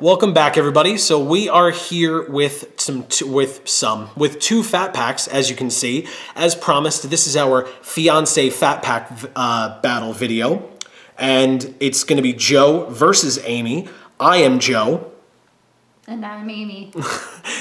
Welcome back, everybody. So we are here with two fat packs, as you can see. As promised, this is our fiance fat pack battle video, and it's going to be Joe versus Amy. I am Joe. And I'm Amy.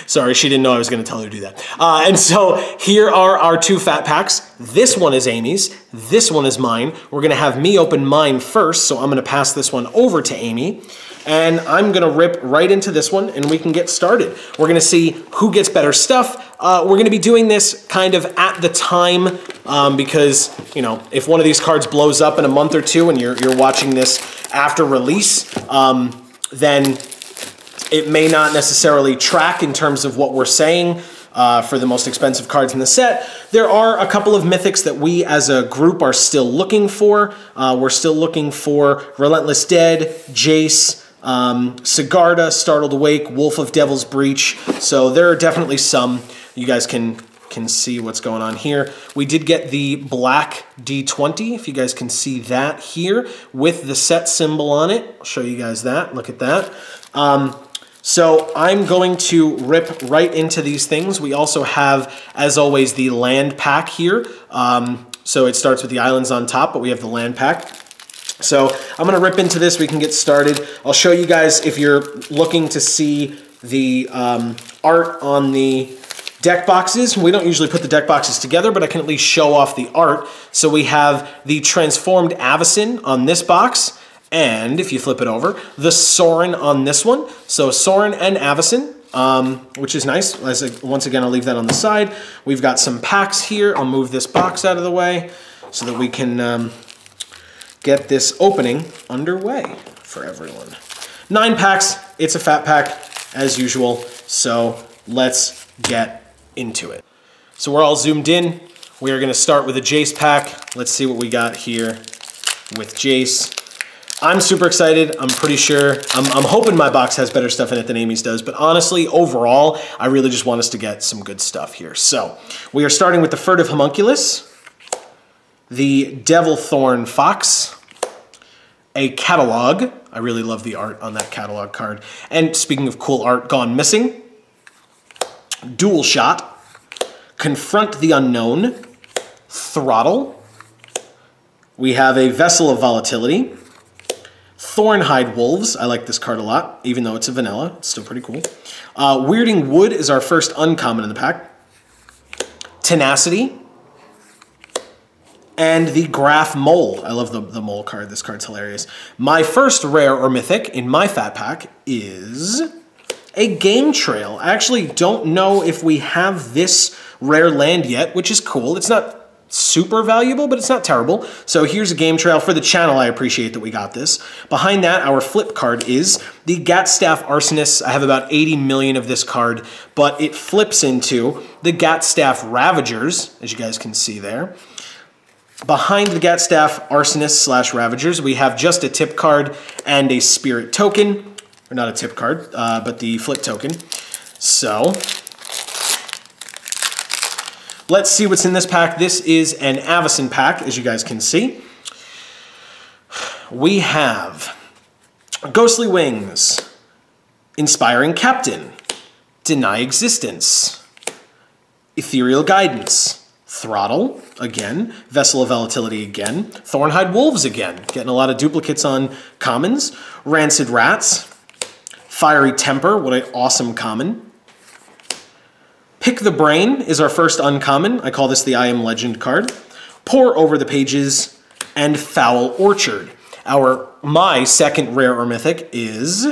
Sorry, she didn't know I was going to tell her to do that. And so here are our two fat packs. This one is Amy's. This one is mine. We're going to have me open mine first, so I'm going to pass this one over to Amy. And I'm going to rip right into this one, and we can get started. We're going to see who gets better stuff. We're going to be doing this kind of at the time because, you know, if one of these cards blows up in a month or two and you're watching this after release, then it may not necessarily track in terms of what we're saying for the most expensive cards in the set. There are a couple of mythics that we as a group are still looking for. We're still looking for Relentless Dead, Jace, Sigarda, Startled Awake, Wolf of Devil's Breach. So there are definitely some. You guys can see what's going on here. We did get the black D20, if you guys can see that here, with the set symbol on it. I'll show you guys that. Look at that. So I'm going to rip right into these things. We also have, as always, the land pack here. So it starts with the islands on top, but we have the land pack. So I'm going to rip into this. We can get started. I'll show you guys, if you're looking to see the art on the deck boxes. We don't usually put the deck boxes together, but I can at least show off the art. So we have the transformed Avacyn on this box. And if you flip it over, the Sorin on this one. So Sorin and Avacyn, which is nice. Once again, I'll leave that on the side. We've got some packs here. I'll move this box out of the way so that we can get this opening underway for everyone. 9 packs. It's a fat pack, as usual. So let's get into it. So we're all zoomed in. We are going to start with a Jace pack. Let's see what we got here with Jace. I'm super excited. I'm pretty sure, I'm hoping my box has better stuff in it than Amy's does, but honestly, overall, I really just want us to get some good stuff here. So, we are starting with the Furtive Homunculus, the Devilthorn Fox, a Catalog. I really love the art on that Catalog card. And speaking of cool art gone missing, Dual Shot, Confront the Unknown, Throttle. We have a Vessel of Volatility, Thornhide Wolves. I like this card a lot, even though it's a vanilla. It's still pretty cool. Weirding Wood is our first uncommon in the pack. Tenacity. And the Graph Mole. I love the mole card. This card's hilarious. My first rare or mythic in my fat pack is a Game Trail. I actually don't know if we have this rare land yet, which is cool. It's not super valuable, but it's not terrible. So here's a Game Trail for the channel. I appreciate that we got this. Behind that, our flip card is the Gatstaff Arsonist. I have about 80 million of this card, but it flips into the Gatstaff Ravagers, as you guys can see there. Behind the Gatstaff Arsonist / Ravagers, we have just a tip card and a Spirit token. Or not a tip card, but the flip token. So let's see what's in this pack. This is an Avacyn pack, as you guys can see. We have Ghostly Wings, Inspiring Captain, Deny Existence, Ethereal Guidance, Throttle, again, Vessel of Volatility again, Thornhide Wolves again, getting a lot of duplicates on commons, Rancid Rats, Fiery Temper, what an awesome common. Pick the Brain is our first uncommon. I call this the I Am Legend card. Pour Over the Pages, and Foul Orchard. My second rare or mythic is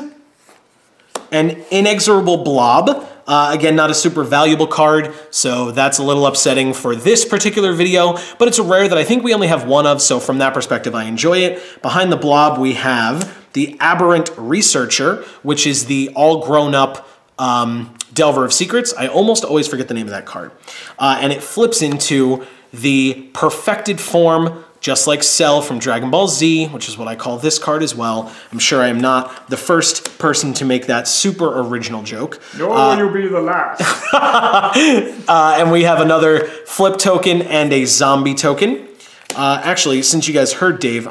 an Inexorable Blob. Again, not a super valuable card, so that's a little upsetting for this particular video, but it's a rare that I think we only have one of, so from that perspective, I enjoy it. Behind the blob, we have the Aberrant Researcher, which is the all-grown-up Delver of Secrets. I almost always forget the name of that card. And it flips into the Perfected Form, just like Cell from Dragon Ball Z, which is what I call this card as well. I'm sure I am not the first person to make that super original joke. Nor will you be the last. And we have another flip token and a zombie token. Actually, since you guys heard Dave,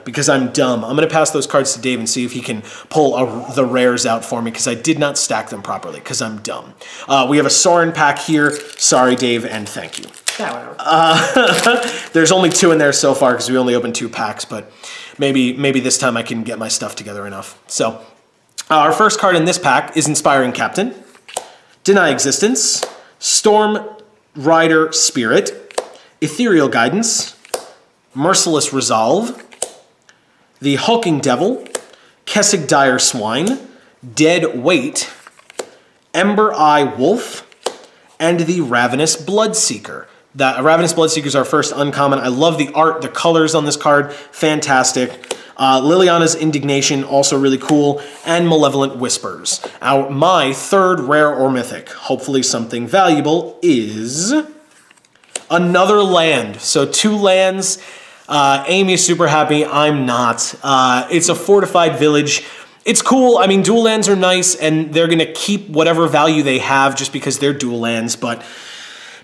because I'm dumb, I'm gonna pass those cards to Dave and see if he can pull the rares out for me, because I did not stack them properly, because I'm dumb. We have a Sorin pack here. Sorry, Dave, and thank you. There's only 2 in there so far, because we only opened 2 packs, but maybe this time I can get my stuff together enough. So, our first card in this pack is Inspiring Captain, Deny Existence, Storm Rider Spirit, Ethereal Guidance, Merciless Resolve, the Hulking Devil, Kessig Dire Swine, Dead Weight, Ember Eye Wolf, and the Ravenous Bloodseeker. The Ravenous Bloodseeker is our first uncommon. I love the art, the colors on this card, fantastic. Liliana's Indignation, also really cool, and Malevolent Whispers. My 3rd rare or mythic, hopefully something valuable, is another land. So 2 lands. Amy's super happy, I'm not. It's a fortified village. It's cool. I mean, dual lands are nice, and they're gonna keep whatever value they have just because they're dual lands, but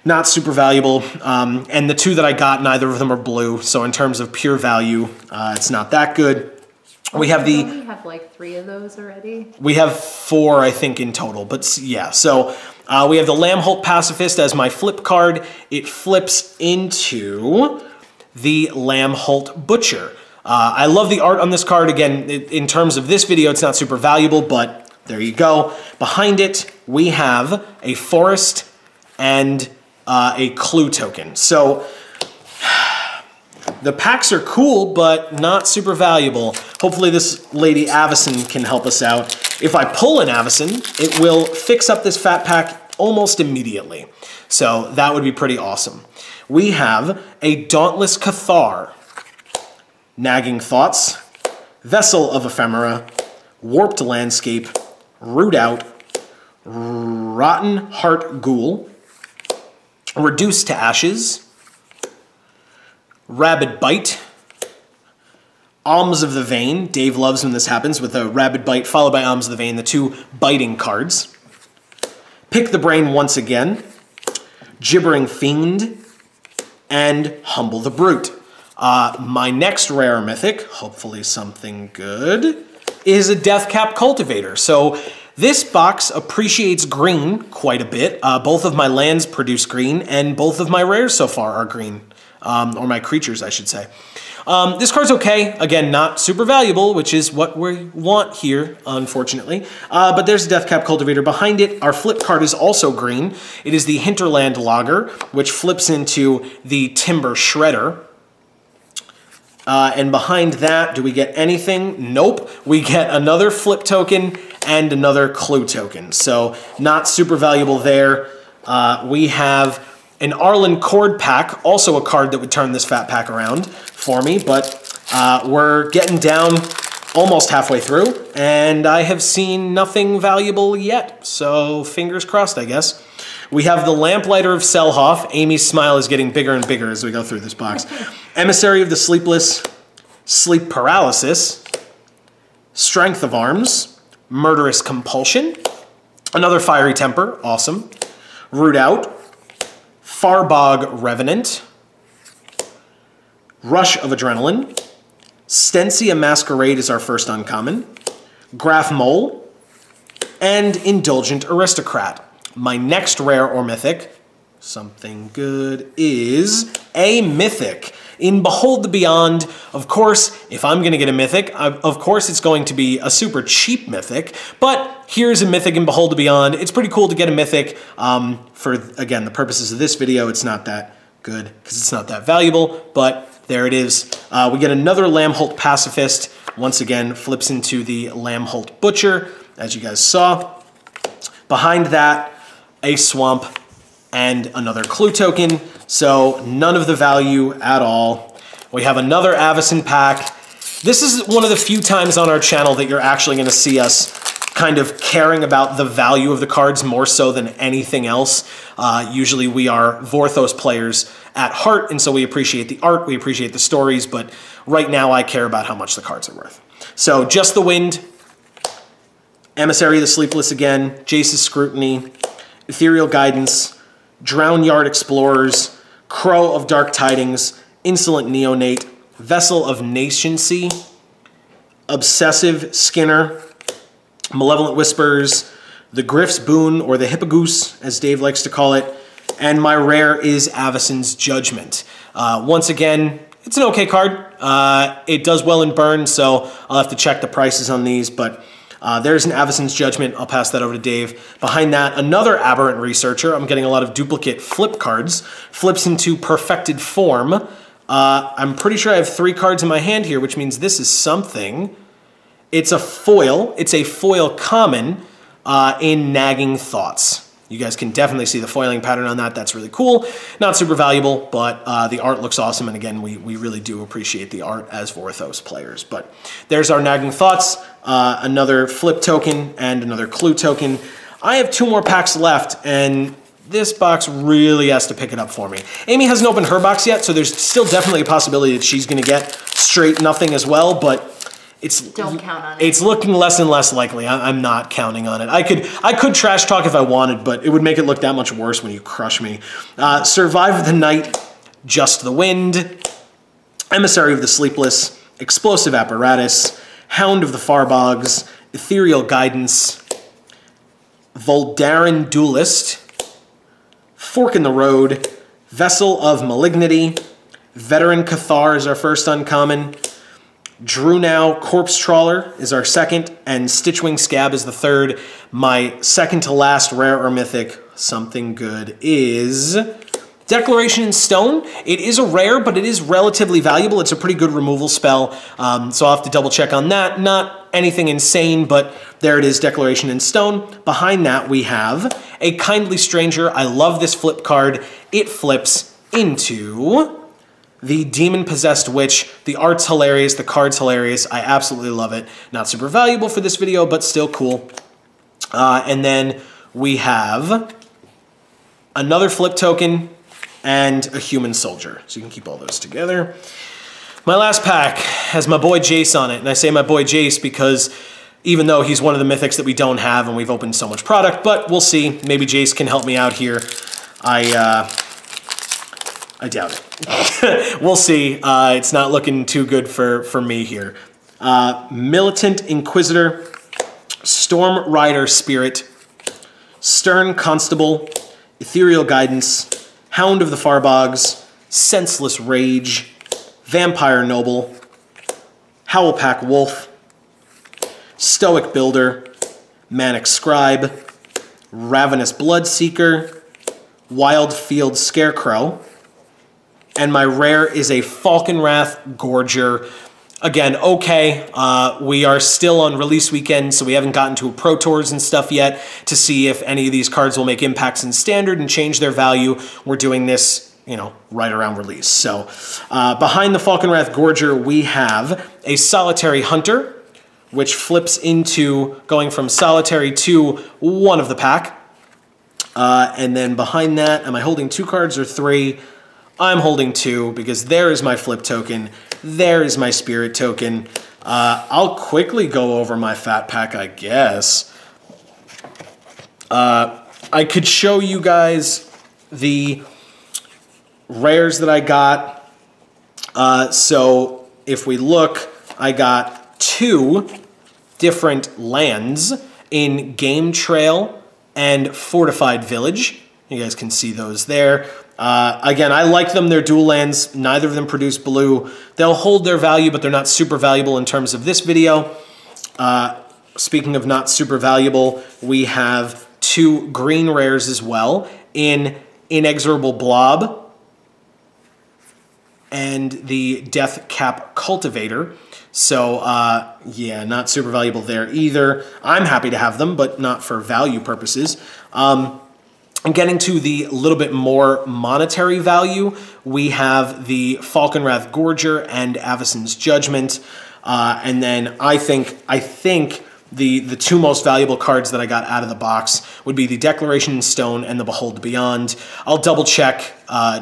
not super valuable. And the 2 that I got, neither of them are blue, so in terms of pure value, it's not that good. We have we have like 3 of those already. We have 4, I think, in total, but yeah. So we have the Lambholt Pacifist as my flip card. It flips into the Lambholt Butcher. I love the art on this card. Again, in terms of this video, it's not super valuable, but there you go. Behind it, we have a Forest and a Clue token. So the packs are cool, but not super valuable. Hopefully this Lady Avacyn can help us out. If I pull an Avacyn, it will fix up this fat pack almost immediately. So that would be pretty awesome. We have a Dauntless Cathar, Nagging Thoughts, Vessel of Ephemera, Warped Landscape, Root Out, Rotten Heart Ghoul, Reduced to Ashes, Rabid Bite, Alms of the Vein. Dave loves when this happens with a Rabid Bite followed by Alms of the Vein, the 2 biting cards. Pick the Brain once again, Gibbering Fiend, and Humble the Brute. My next rare mythic, hopefully something good, is a Deathcap Cultivator. So this box appreciates green quite a bit. Both of my lands produce green, and both of my rares so far are green. Or my creatures, I should say. This card's okay. Again, not super valuable, which is what we want here, unfortunately. But there's a Deathcap Cultivator. Behind it, our flip card is also green. It is the Hinterland Logger, which flips into the Timber Shredder. And behind that, do we get anything? Nope. We get another flip token and another clue token. So not super valuable there. We have an Arlen Cord pack, also a card that would turn this fat pack around for me, but we're getting down almost halfway through, and I have seen nothing valuable yet, so fingers crossed, I guess. We have the Lamplighter of Selhoff. Amy's smile is getting bigger and bigger as we go through this box. Emissary of the Sleepless, Sleep Paralysis, Strength of Arms, Murderous Compulsion, another Fiery Temper, awesome, Root Out, Farbog Revenant, Rush of Adrenaline, Stensia Masquerade is our first uncommon, Graph Mole, and Indulgent Aristocrat. My next rare or mythic, something good, is a mythic. In Behold the Beyond, of course, if I'm going to get a mythic, of course it's going to be a super cheap mythic, but here's a mythic in Behold the Beyond. It's pretty cool to get a mythic. For, again, the purposes of this video, it's not that good because it's not that valuable, but there it is. We get another Lambholt Pacifist. Once again, flips into the Lambholt Butcher, as you guys saw. Behind that, a Swamp and another Clue token, so none of the value at all. We have another Avacyn pack. This is one of the few times on our channel that you're actually going to see us kind of caring about the value of the cards more so than anything else. Usually we are Vorthos players at heart, and so we appreciate the art, we appreciate the stories, but right now I care about how much the cards are worth. So Just the Wind, Emissary of the Sleepless again, Jace's Scrutiny, Ethereal Guidance, Drown Yard Explorers, Crow of Dark Tidings, Insolent Neonate, Vessel of Nationcy, Obsessive Skinner, Malevolent Whispers, the Griff's Boon, or the Hippogoose, as Dave likes to call it, and my rare is Avacyn's Judgment. Once again, it's an okay card. It does well in burn, so I'll have to check the prices on these, but there's an Avacyn's Judgment. I'll pass that over to Dave. Behind that, another Aberrant Researcher. I'm getting a lot of duplicate flip cards. Flips into Perfected Form. I'm pretty sure I have 3 cards in my hand here, which means this is something. It's a foil. It's a foil common in Nagging Thoughts. You guys can definitely see the foiling pattern on that. That's really cool. Not super valuable, but the art looks awesome. And again, we really do appreciate the art as Vorthos players. But there's our Nagging Thoughts, another flip token and another clue token. I have 2 more packs left, and this box really has to pick it up for me. Amy hasn't opened her box yet, so there's still definitely a possibility that she's going to get straight nothing as well, but don't count on it. It's looking less and less likely. I'm not counting on it. I could trash talk if I wanted, but it would make it look that much worse when you crush me. Survive the Night, Just the Wind, Emissary of the Sleepless, Explosive Apparatus, Hound of the Farbogs, Ethereal Guidance, Voldaren Duelist, Fork in the Road, Vessel of Malignity, Veteran Cathar is our first uncommon, Drew Now Corpse Trawler is our second, and Stitchwing Scab is the third. My second to last rare or mythic, something good, is Declaration in Stone. It is a rare, but it is relatively valuable. It's a pretty good removal spell, so I'll have to double check on that. Not anything insane, but there it is, Declaration in Stone. Behind that, we have a Kindly Stranger. I love this flip card. It flips into the Demon-Possessed Witch. The art's hilarious, the card's hilarious. I absolutely love it. Not super valuable for this video, but still cool. And then we have another flip token and a Human Soldier. So you can keep all those together. My last pack has my boy Jace on it, and I say my boy Jace because even though he's one of the mythics that we don't have and we've opened so much product, but we'll see. Maybe Jace can help me out here. I doubt it. We'll see. It's not looking too good for me here. Militant Inquisitor, Storm Rider Spirit, Stern Constable, Ethereal Guidance, Hound of the Farbogs, Senseless Rage, Vampire Noble, Howlpack Wolf, Stoic Builder, Manic Scribe, Ravenous Bloodseeker, Wildfield Scarecrow, and my rare is a Falconwrath Gorger. Again, okay, we are still on release weekend, so we haven't gotten to Pro Tours and stuff yet to see if any of these cards will make impacts in Standard and change their value. We're doing this, you know, right around release. So behind the Falconwrath Gorger, we have a Solitary Hunter, which flips into going from Solitary to one of the pack. And then behind that, am I holding 2 cards or 3? I'm holding 2 because there is my flip token. There is my spirit token. I'll quickly go over my fat pack, I guess. I could show you guys the rares that I got. So if we look, I got 2 different lands in Game Trail and Fortified Village. You guys can see those there. Again, I like them. They're dual lands. Neither of them produce blue. They'll hold their value, but they're not super valuable in terms of this video. Speaking of not super valuable, we have 2 green rares as well in Inexorable Blob and the Death Cap Cultivator. So, yeah, not super valuable there either. I'm happy to have them, but not for value purposes. And getting to the little bit more monetary value, we have the Falconwrath Gorger and Avacyn's Judgment. And then I think the 2 most valuable cards that I got out of the box would be the Declaration in Stone and the Behold Beyond. I'll double check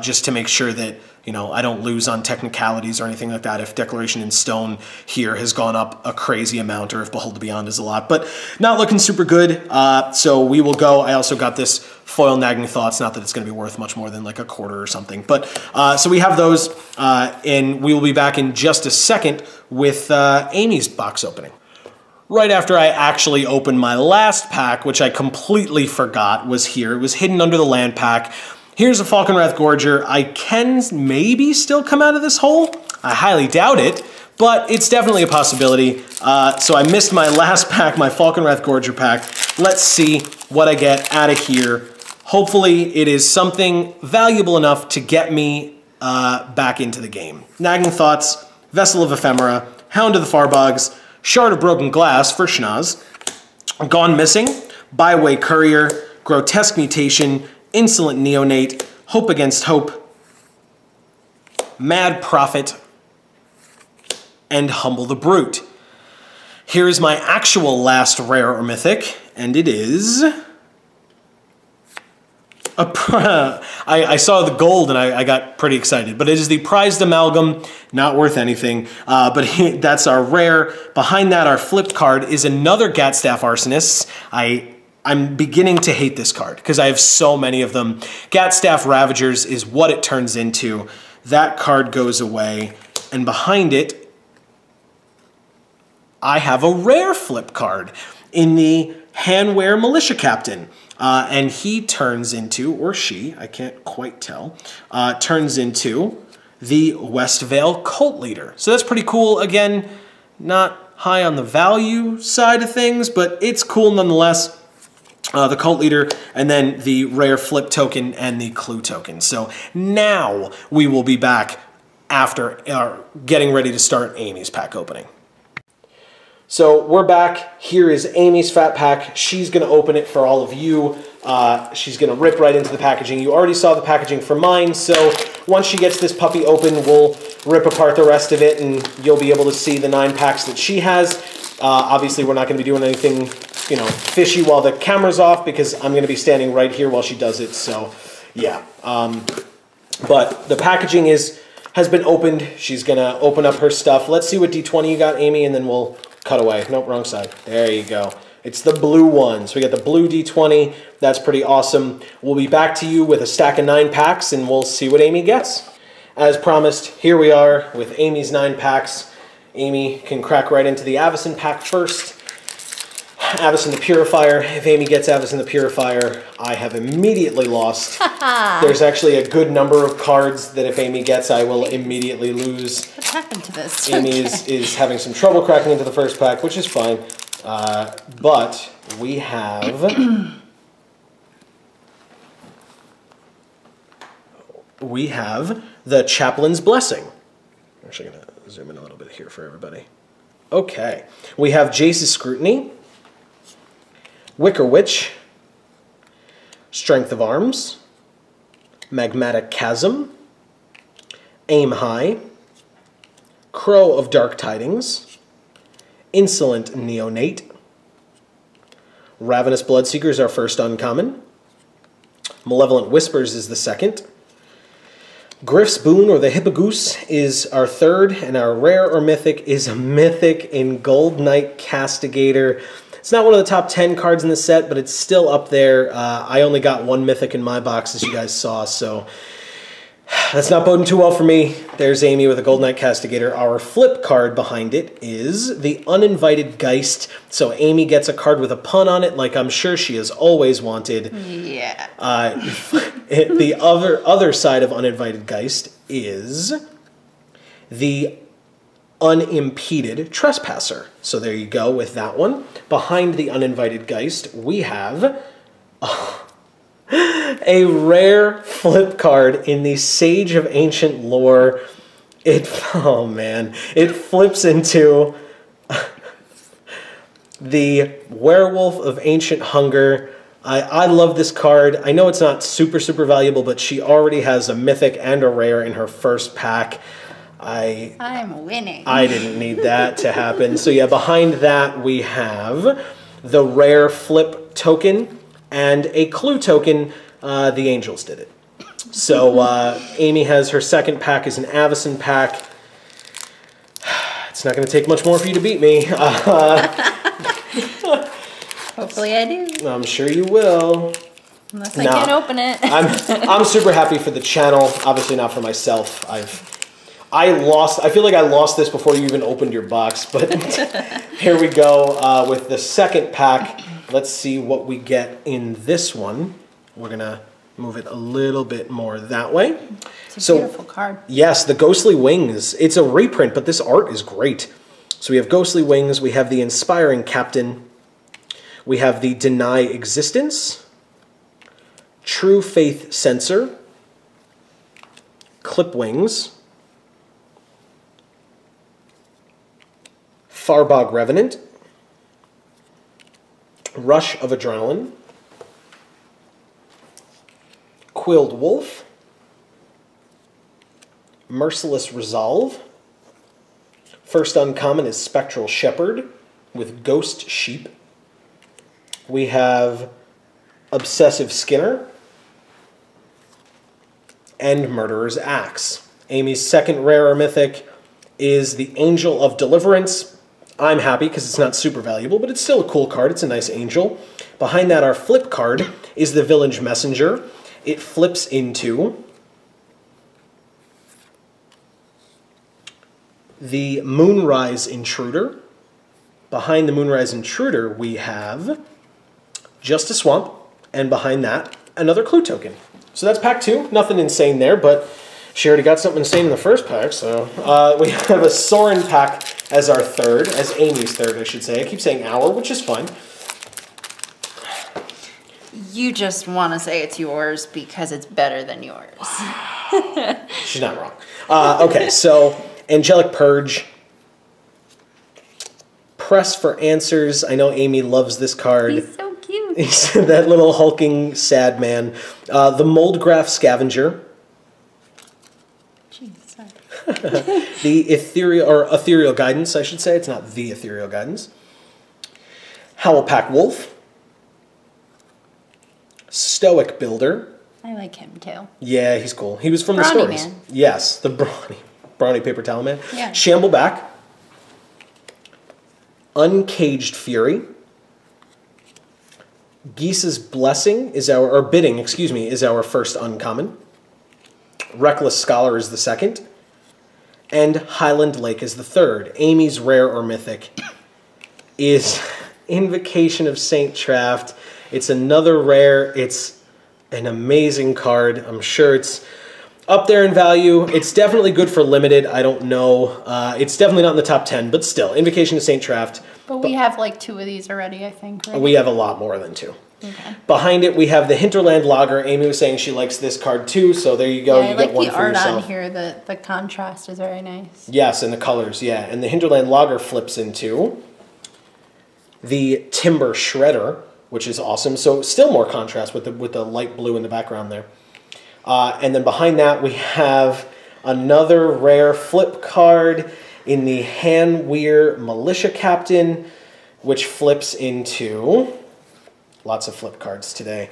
just to make sure that, you know, I don't lose on technicalities or anything like that if Declaration in Stone here has gone up a crazy amount or if Behold Beyond is a lot. But not looking super good, so we will go. I also got this foil Nagging Thoughts, not that it's going to be worth much more than like a quarter or something. But so we have those. And we will be back in just a second with Amy's box opening. Right after I actually opened my last pack, which I completely forgot was here. It was hidden under the land pack. Here's a Falconwrath Gorger. I can maybe still come out of this hole. I highly doubt it, but it's definitely a possibility. So I missed my last pack, my Falconwrath Gorger pack. Let's see what I get out of here. Hopefully it is something valuable enough to get me back into the game. Nagging Thoughts, Vessel of Ephemera, Hound of the Farbogs, Shard of Broken Glass for Schnoz, Gone Missing, Byway Courier, Grotesque Mutation, Insolent Neonate, Hope Against Hope, Mad Prophet, and Humble the Brute. Here is my actual last rare or mythic, and it is... I saw the gold and I got pretty excited, but it is the Prized Amalgam, not worth anything, but that's our rare. Behind that, our flipped card is another Gatstaff Arsonists. I'm beginning to hate this card because I have so many of them. Gatstaff Ravagers is what it turns into. That card goes away, and behind it, I have a rare flip card in the Hanwear Militia Captain. And he turns into, or she, I can't quite tell, turns into the Westvale Cult Leader. So that's pretty cool. Again, not high on the value side of things, but it's cool nonetheless. The Cult Leader, and then the rare flip token and the clue token. So now we will be back after getting ready to start Amy's pack opening. So we're back. Here is Amy's fat pack. She's going to open it for all of you. She's going to rip right into the packaging. You already saw the packaging for mine, so once she gets this puppy open, we'll rip apart the rest of it, and you'll be able to see the 9 packs that she has. Obviously, we're not going to be doing anything, you know, fishy while the camera's off, because I'm going to be standing right here while she does it, so yeah. But the packaging has been opened. She's going to open up her stuff. Let's see what D20 you got, Amy, and then we'll... cut away. Nope, wrong side. There you go. It's the blue one. So we got the blue D20. That's pretty awesome. We'll be back to you with a stack of 9 packs, and we'll see what Amy gets. As promised, here we are with Amy's 9 packs. Amy can crack right into the Avacyn pack first. Avacyn the Purifier. If Amy gets Avacyn the Purifier, I have immediately lost. There's actually a good number of cards that if Amy gets, I will immediately lose. What happened to this? Amy is having some trouble cracking into the first pack, which is fine. But we have... we have the Chaplain's Blessing. I'm actually going to zoom in a little bit here for everybody. Okay. We have Jace's Scrutiny, Wicker Witch, Strength of Arms, Magmatic Chasm, Aim High, Crow of Dark Tidings, Insolent Neonate, Ravenous Bloodseeker is our first uncommon, Malevolent Whispers is the second, Griff's Boon, or the Hippogoose, is our third, and our rare or mythic is a mythic in Gold Knight Castigator. It's not one of the top 10 cards in the set, but it's still up there. I only got 1 mythic in my box, as you guys saw, so that's not boding too well for me. There's Amy with a Gold Knight Castigator. Our flip card behind it is the Uninvited Geist. So Amy gets a card with a pun on it, like I'm sure she has always wanted. Yeah. The other side of Uninvited Geist is the Unimpeded Trespasser. So there you go with that one. Behind the Uninvited Geist, we have a rare flip card in the Sage of Ancient Lore. Oh man, it flips into the Werewolf of Ancient Hunger. I love this card. I know it's not super valuable, but she already has a mythic and a rare in her first pack. I'm winning. I didn't need that to happen. So yeah, behind that we have the rare flip token and a clue token. The Angels did it. So Amy has her second pack is an Avacyn pack. It's not going to take much more for you to beat me. Hopefully I do. I'm sure you will. Unless I can't open it. I'm super happy for the channel. Obviously not for myself. I feel like I lost this before you even opened your box, but here we go with the second pack. Let's see what we get in this one. We're gonna move it a little bit more that way. It's a beautiful card. Yes, the Ghostly Wings. It's a reprint, but this art is great. So we have Ghostly Wings, we have the Inspiring Captain, we have the Deny Existence, True Faith Censor, Clip Wings, Farbog Revenant, Rush of Adrenaline, Quilled Wolf, Merciless Resolve. First uncommon is Spectral Shepherd with Ghost Sheep. We have Obsessive Skinner and Murderer's Axe. Amy's second rare or mythic is the Angel of Deliverance. I'm happy because it's not super valuable, but it's still a cool card. It's a nice angel. Behind that, our flip card is the Village Messenger. It flips into the Moonrise Intruder. Behind the Moonrise Intruder, we have Just a Swamp, and behind that, another clue token. So that's pack 2. Nothing insane there, but she already got something insane in the first pack, so we have a Sorin pack as our third, as Amy's third, I should say. I keep saying our, which is fine. You just want to say it's yours because it's better than yours. She's not wrong. Okay, so Angelic Purge. Press for Answers. I know Amy loves this card. He's so cute. He's that little hulking sad man. The Moldgraph Scavenger. Jeez, sorry. The Ethereal Guidance, I should say. It's not the Ethereal Guidance. Howlpack Wolf. Stoic Builder. I like him too. Yeah, he's cool. He was from Brawny the stories. Man. Yes, the Brawny Paper Towel Man. Yeah. Shambleback. Uncaged Fury. Geese's Blessing is our Bidding, excuse me, is our first uncommon. Reckless Scholar is the second. And Highland Lake is the third. Amy's rare or mythic is Invocation of Saint Traft. It's another rare. It's an amazing card. I'm sure it's up there in value. It's definitely good for limited. I don't know. It's definitely not in the top 10, but still, Invocation of Saint Traft. But we have like 2 of these already, I think, right? We have a lot more than 2. Okay. Behind it, we have the Hinterland Lager. Amy was saying she likes this card too, so there you go. Yeah, you I like get one the for art yourself. on here. The contrast is very nice. Yes, and the colors, yeah. And the Hinterland Lager flips into the Timber Shredder, which is awesome. So still more contrast with the light blue in the background there. And then behind that, we have another rare flip card in the Hanweir Militia Captain, which flips into lots of flip cards today.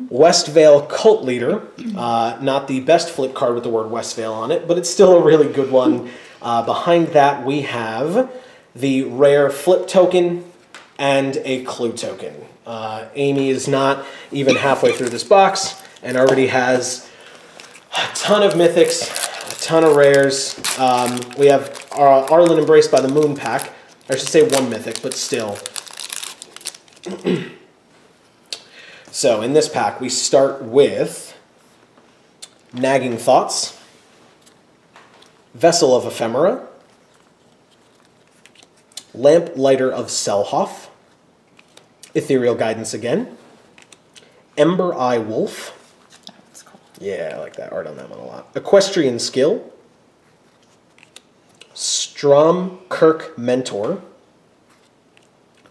Westvale Cult Leader, not the best flip card with the word Westvale on it, but it's still a really good one. Behind that, we have the rare flip token and a clue token. Amy is not even halfway through this box and already has a ton of mythics, a ton of rares. We have Arlen Embraced by the Moon pack. I should say 1 mythic, but still. So in this pack, we start with Nagging Thoughts, Vessel of Ephemera, Lamplighter of Selhoff, Ethereal Guidance again, Ember Eye Wolf. That's cool. Yeah, I like that art on that one a lot. Equestrian Skill, Stromkirk Mentor,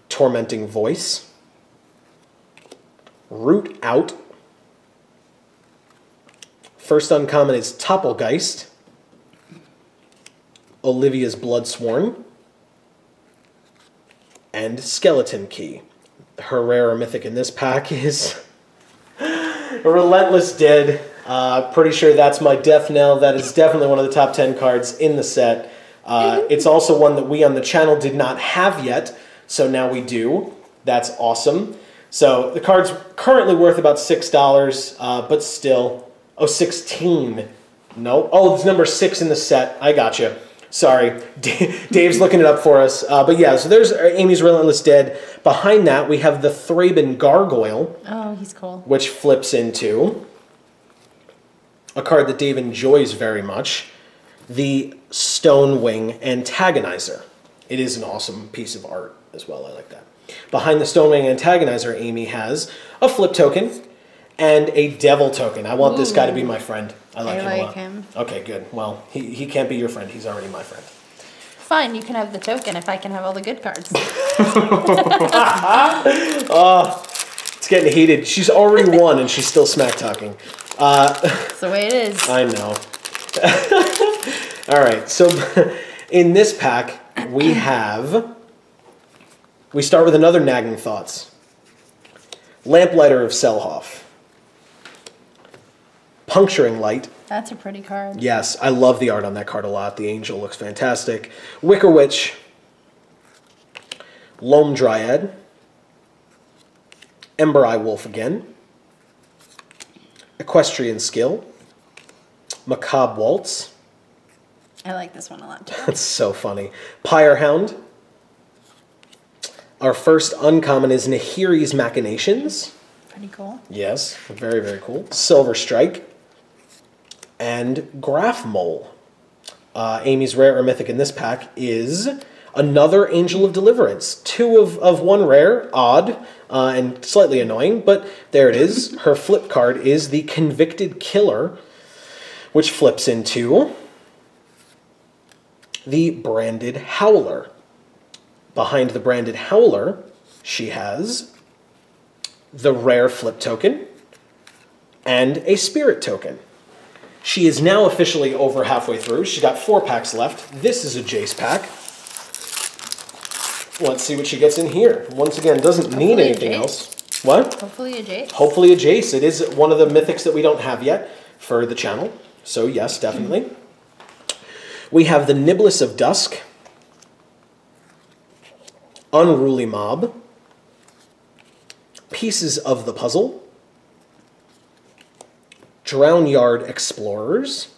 Tormenting Voice, Root Out. First uncommon is Toppelgeist, Olivia's Bloodsworn, and Skeleton Key. Her rare or mythic in this pack is a Relentless Dead. Pretty sure that's my death knell. That is definitely one of the top 10 cards in the set. It's also one that we on the channel did not have yet, so now we do. That's awesome. So the card's currently worth about $6, but still, $16. No. Oh, it's number 6 in the set. I gotcha. Sorry. Dave's looking it up for us. But yeah, so there's Amy's Relentless Dead. Behind that, we have the Thraben Gargoyle. Oh, he's cool. Which flips into a card that Dave enjoys very much, the Stonewing Antagonizer. It is an awesome piece of art as well. I like that. Behind the Stonewing Antagonizer, Amy has a flip token and a devil token. I want this guy to be my friend. I like him a lot. Him. Okay, good. Well, he can't be your friend. He's already my friend. Fine, you can have the token if I can have all the good cards. It's getting heated. She's already won and she's still smack talking. That's the way it is. I know. All right, so in this pack, we start with another Nagging Thoughts. Lamplighter of Selhoff. Puncturing Light. That's a pretty card. Yes, I love the art on that card a lot. The angel looks fantastic. Wicker Witch. Loam Dryad. Ember Eye Wolf again. Equestrian Skill. Macabre Waltz. I like this one a lot too. That's so funny. Pyrehound. Our first uncommon is Nahiri's Machinations. Pretty cool. Yes, very, very cool. Silver Strike. And Graph Mole. Amy's rare or mythic in this pack is another Angel of Deliverance. 2 of 1 rare, odd, and slightly annoying, but there it is. Her flip card is the Convicted Killer, which flips into the Branded Howler. Behind the Branded Howler, she has the rare flip token and a spirit token. She is now officially over halfway through. She's got 4 packs left. This is a Jace pack. Let's see what she gets in here. Once again, doesn't need anything else. What? Hopefully a Jace. Hopefully a Jace. It is one of the mythics that we don't have yet for the channel. So yes, definitely. We have the Niblis of Dusk. Unruly Mob. Pieces of the Puzzle. Drownyard Explorers.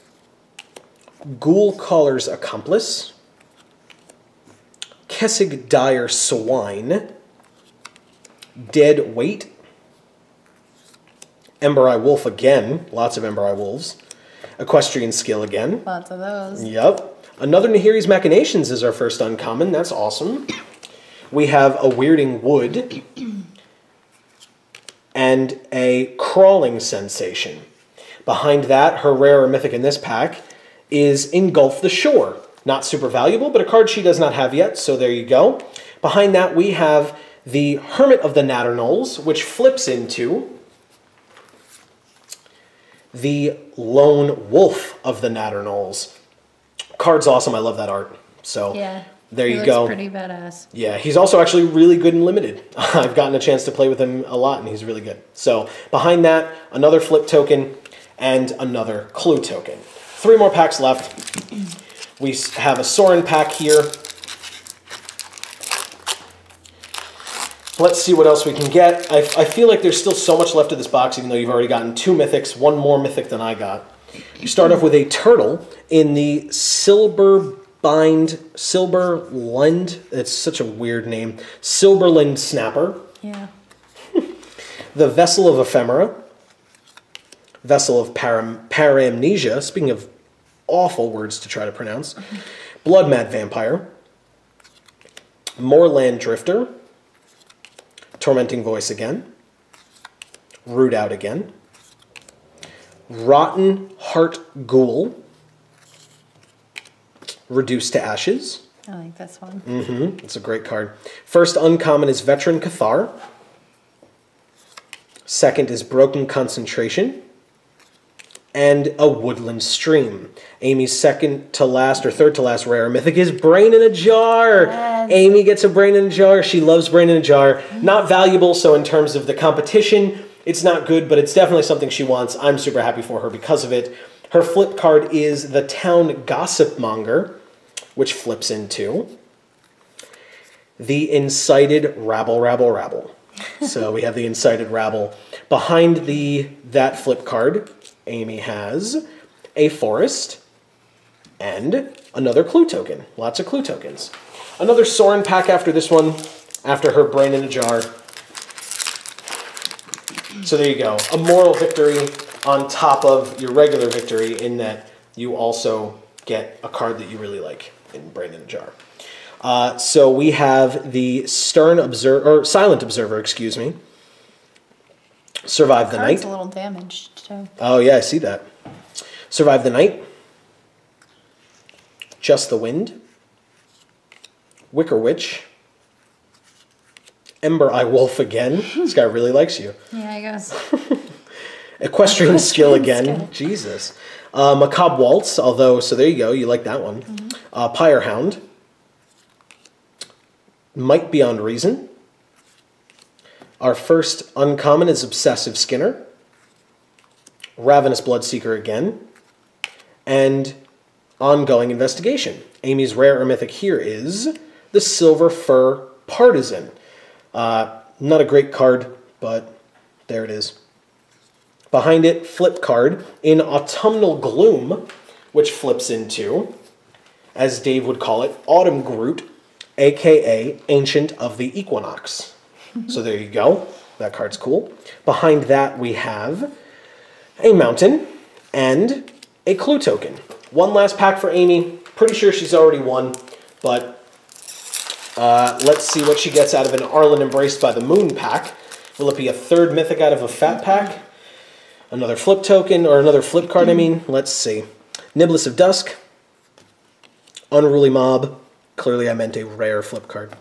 Ghoul Caller's Accomplice. Kessig Dire Swine. Dead Weight. Ember Eye Wolf again. Lots of Ember Eye Wolves. Equestrian Skill again. Lots of those. Yep. Another Nahiri's Machinations is our first uncommon. That's awesome. We have a Weirding Wood. And a Crawling Sensation. Behind that, her rare or mythic in this pack is Engulf the Shore. Not super valuable, but a card she does not have yet, so there you go. Behind that, we have the Hermit of the Natternolls, which flips into the Lone Wolf of the Natternolls. Card's awesome. I love that art. So yeah, there you looks go. Pretty badass. Yeah, he's also actually really good in Limited. I've gotten a chance to play with him a lot, and he's really good. So behind that, another flip token and another clue token. 3 more packs left. We have a Sorin pack here. Let's see what else we can get. I feel like there's still so much left of this box, even though you've already gotten 2 mythics, 1 more mythic than I got. You start off with a turtle in the Silberlend, it's such a weird name, Silberlend Snapper. Yeah. The Vessel of Ephemera. Vessel of Paramnesia, speaking of awful words to try to pronounce. Blood Mad Vampire. Moorland Drifter. Tormenting Voice again. Root Out again. Rotten Heart Ghoul. Reduced to Ashes. I like this one. It's a great card. First uncommon is Veteran Cathar. Second is Broken Concentration. And a Woodland Stream. Amy's second to last or third to last rare mythic is Brain in a Jar. Yes. Amy gets a Brain in a Jar. She loves Brain in a Jar. Not valuable, so in terms of the competition, it's not good, but it's definitely something she wants. I'm super happy for her because of it. Her flip card is the Town Gossip Monger, which flips into the Incited Rabble, Rabble, Rabble. So we have the Incited Rabble. Behind that flip card, Amy has a forest, and another clue token. Lots of clue tokens. Another Soren pack after this one, after her brain in a jar. So there you go. A moral victory on top of your regular victory in that you also get a card that you really like in Brain in a Jar. So we have the Silent Observer, excuse me. Survive the night. It's a little damaged too. Oh yeah, I see that. Survive the night. Just the Wind. Wicker Witch. Ember Eye Wolf again. This guy really likes you. Yeah, I guess. Equestrian Skill again. Jesus. Macabre Waltz, although, so there you go. You like that one. Pyre Hound. Might Beyond Reason. Our first uncommon is Obsessive Skinner. Ravenous Bloodseeker again. And Ongoing Investigation. Amy's rare or mythic here is the Silver Fur Partisan. Not a great card, but there it is. Behind it, flip card in Autumnal Gloom, which flips into, as Dave would call it, Autumn Groot, aka Ancient of the Equinox. So there you go. That card's cool. Behind that, we have a mountain and a clue token. One last pack for Amy. Pretty sure she's already won, but let's see what she gets out of an Arlen Embraced by the Moon pack. Will it be a third mythic out of a fat pack? Another flip token, or another flip card, I mean. Let's see. Niblis of Dusk. Unruly Mob. Clearly I meant a rare flip card.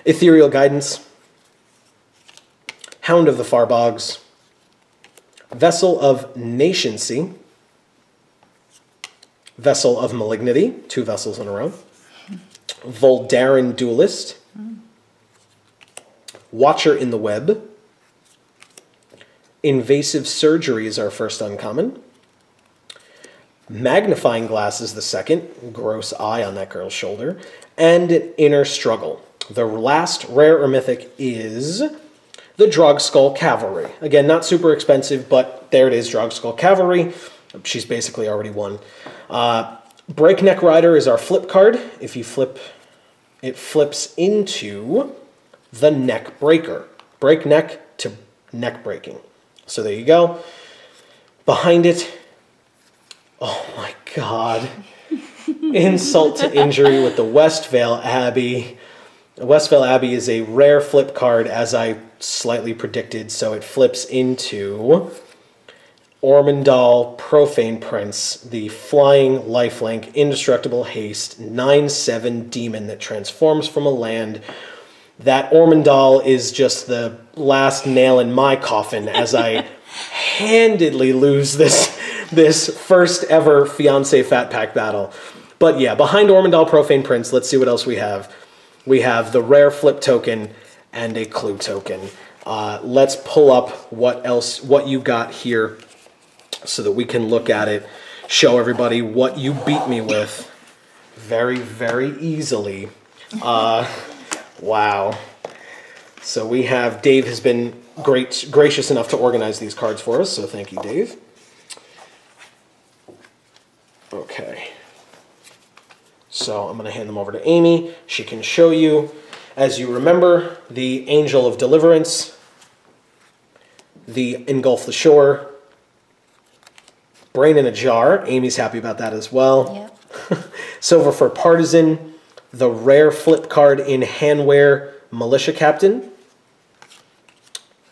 Ethereal Guidance. Hound of the Farbogs. Vessel of Nationcy. Vessel of Malignity. 2 vessels in a row. Voldaren Duelist. Watcher in the Web. Invasive Surgery is our first uncommon. Magnifying Glass is the second. Gross eye on that girl's shoulder. And an Inner Struggle. The last rare or mythic is the Drogskull Cavalry. Again, not super expensive, but there it is, Drogskull Cavalry. She's basically already won. Breakneck Rider is our flip card. If you flip, it flips into the Neck Breaker. Breakneck to neck breaking. So there you go. Behind it, oh my God. Insult to injury with the Westvale Abbey. Westvale Abbey is a rare flip card, as I slightly predicted, so it flips into Ormondal Profane Prince, the flying lifelink, indestructible haste, 9/7 demon that transforms from a land. That Ormondal is just the last nail in my coffin as I handedly lose this first ever Fiance Fat Pack battle. But yeah, behind Ormondal Profane Prince, let's see what else we have. We have the rare flip token and a clue token. Let's pull up what you got here so that we can look at it, show everybody what you beat me with very, very easily. Wow. So we have, Dave has been gracious enough to organize these cards for us, so thank you, Dave. Okay. So I'm going to hand them over to Amy. She can show you, as you remember, the Angel of Deliverance, the Engulf the Shore, Brain in a Jar. Amy's happy about that as well. Yep. Silver for Partisan, the rare flip card in Handwear, Militia Captain,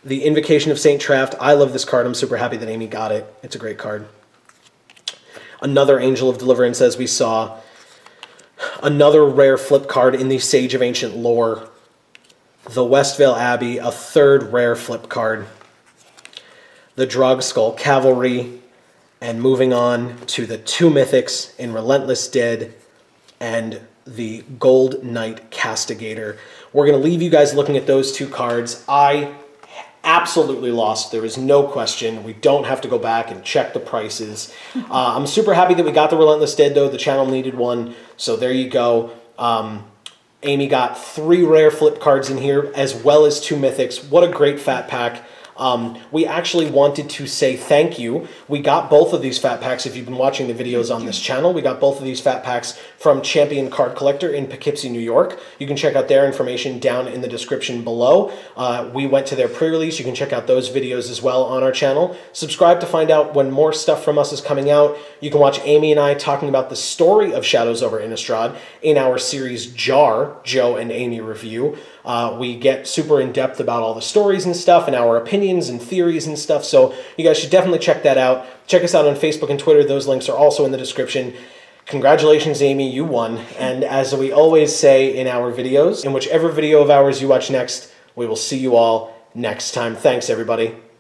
the Invocation of Saint Traft. I love this card. I'm super happy that Amy got it. It's a great card. Another Angel of Deliverance, as we saw. Another rare flip card in the Sage of Ancient Lore. The Westvale Abbey, a third rare flip card. The Drogskull Cavalry. And moving on to the 2 mythics in Relentless Dead and the Gold Knight Castigator. We're going to leave you guys looking at those 2 cards. I absolutely lost. There is no question. We don't have to go back and check the prices. I'm super happy that we got the Relentless Dead, though. The channel needed one, so there you go. Amy got 3 rare flip cards in here, as well as 2 mythics. What a great fat pack. We actually wanted to say thank you. We got both of these fat packs. If you've been watching the videos on this channel, we got both of these fat packs from Champion Card Collector in Poughkeepsie, New York. You can check out their information down in the description below. We went to their pre-release. You can check out those videos as well on our channel. Subscribe to find out when more stuff from us is coming out. You can watch Amy and I talking about the story of Shadows over Innistrad in our series Jar, Joe and Amy Review. We get super in-depth about all the stories and stuff and our opinions and theories and stuff, so you guys should definitely check that out. Check us out on Facebook and Twitter. Those links are also in the description. Congratulations, Amy, you won. And as we always say in our videos, in whichever video of ours you watch next, we will see you all next time. Thanks, everybody.